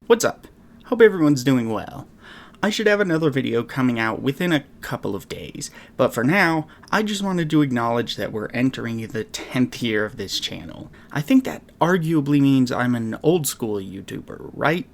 What's up? Hope everyone's doing well. I should have another video coming out within a couple of days, but for now, I just wanted to acknowledge that we're entering the 10th year of this channel. I think that arguably means I'm an old school YouTuber, right?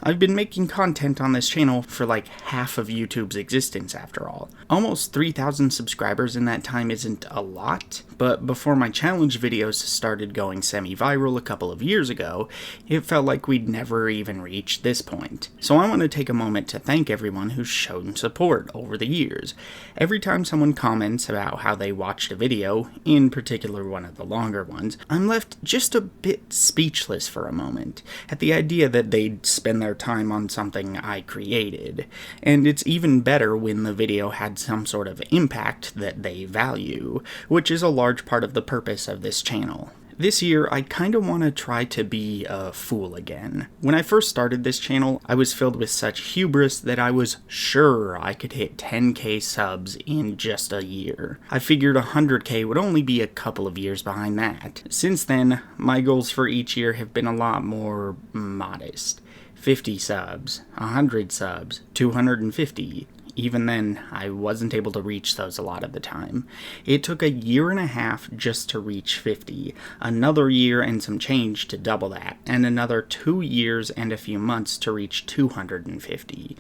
I've been making content on this channel for like half of YouTube's existence after all. Almost 3,000 subscribers in that time isn't a lot, but before my challenge videos started going semi-viral a couple of years ago, it felt like we'd never even reached this point. So I want to take a moment to thank everyone who's shown support over the years. Every time someone comments about how they watched a video, in particular one of the longer ones, I'm left just a bit speechless for a moment at the idea that they'd spend their time on something I created. And it's even better when the video had some sort of impact that they value, which is a large part of the purpose of this channel. This year, I kinda want to try to be a fool again. When I first started this channel, I was filled with such hubris that I was sure I could hit 10k subs in just a year. I figured 100k would only be a couple of years behind that. Since then, my goals for each year have been a lot more modest. 50 subs, 100 subs, 250. Even then, I wasn't able to reach those a lot of the time. It took a year and a half just to reach 50, another year and some change to double that, and another 2 years and a few months to reach 250.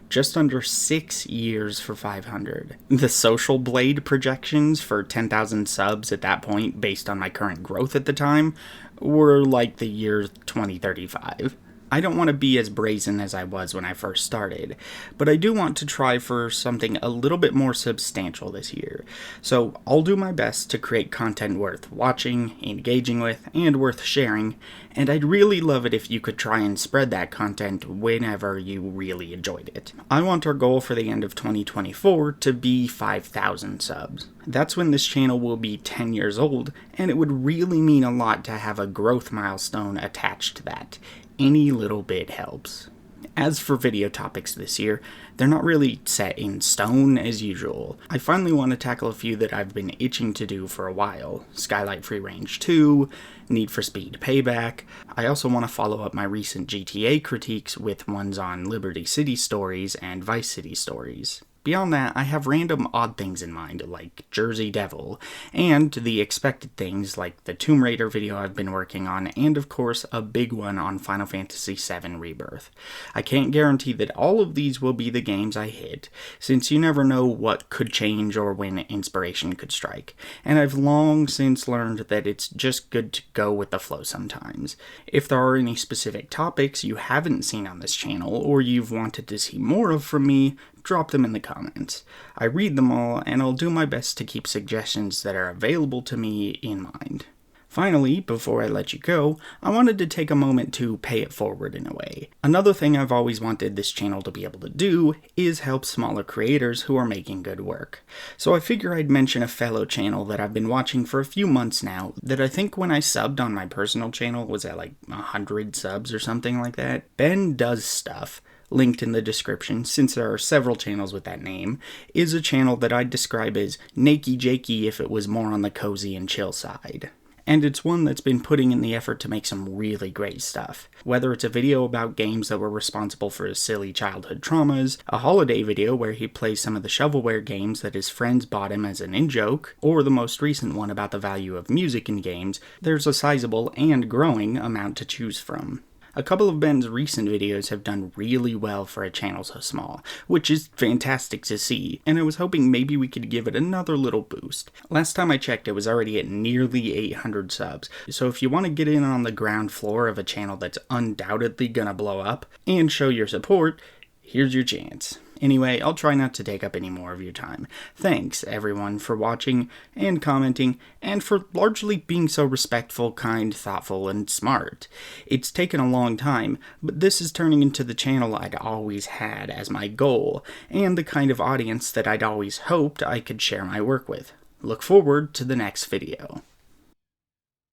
Just under 6 years for 500. The Social Blade projections for 10,000 subs at that point, based on my current growth at the time, were like the year 2035. I don't want to be as brazen as I was when I first started, but I do want to try for something a little bit more substantial this year. So I'll do my best to create content worth watching, engaging with, and worth sharing, and I'd really love it if you could try and spread that content whenever you really enjoyed it. I want our goal for the end of 2024 to be 5,000 subs. That's when this channel will be 10 years old, and it would really mean a lot to have a growth milestone attached to that. Any little bit helps. As for video topics this year, they're not really set in stone as usual. I finally want to tackle a few that I've been itching to do for a while. Skylight Free Range 2, Need for Speed Payback. I also want to follow up my recent GTA critiques with ones on Liberty City Stories and Vice City Stories. Beyond that, I have random odd things in mind, like Jersey Devil, and the expected things like the Tomb Raider video I've been working on, and of course, a big one on Final Fantasy VII Rebirth. I can't guarantee that all of these will be the games I hit, since you never know what could change or when inspiration could strike, and I've long since learned that it's just good to go with the flow sometimes. If there are any specific topics you haven't seen on this channel, or you've wanted to see more of from me, drop them in the comments. I read them all, and I'll do my best to keep suggestions that are available to me in mind. Finally, before I let you go, I wanted to take a moment to pay it forward in a way. Another thing I've always wanted this channel to be able to do is help smaller creators who are making good work. So I figure I'd mention a fellow channel that I've been watching for a few months now that I think when I subbed on my personal channel was at like 100 subs or something like that. BenDoesStuff, linked in the description, since there are several channels with that name, is a channel that I'd describe as Nakey Jakey if it was more on the cozy and chill side. And it's one that's been putting in the effort to make some really great stuff. Whether it's a video about games that were responsible for his silly childhood traumas, a holiday video where he plays some of the shovelware games that his friends bought him as an in-joke, or the most recent one about the value of music in games, there's a sizable and growing amount to choose from. A couple of Ben's recent videos have done really well for a channel so small, which is fantastic to see, and I was hoping maybe we could give it another little boost. Last time I checked, it was already at nearly 800 subs, so if you want to get in on the ground floor of a channel that's undoubtedly gonna blow up, and show your support, here's your chance. Anyway, I'll try not to take up any more of your time. Thanks, everyone, for watching and commenting, and for largely being so respectful, kind, thoughtful, and smart. It's taken a long time, but this is turning into the channel I'd always had as my goal, and the kind of audience that I'd always hoped I could share my work with. Look forward to the next video.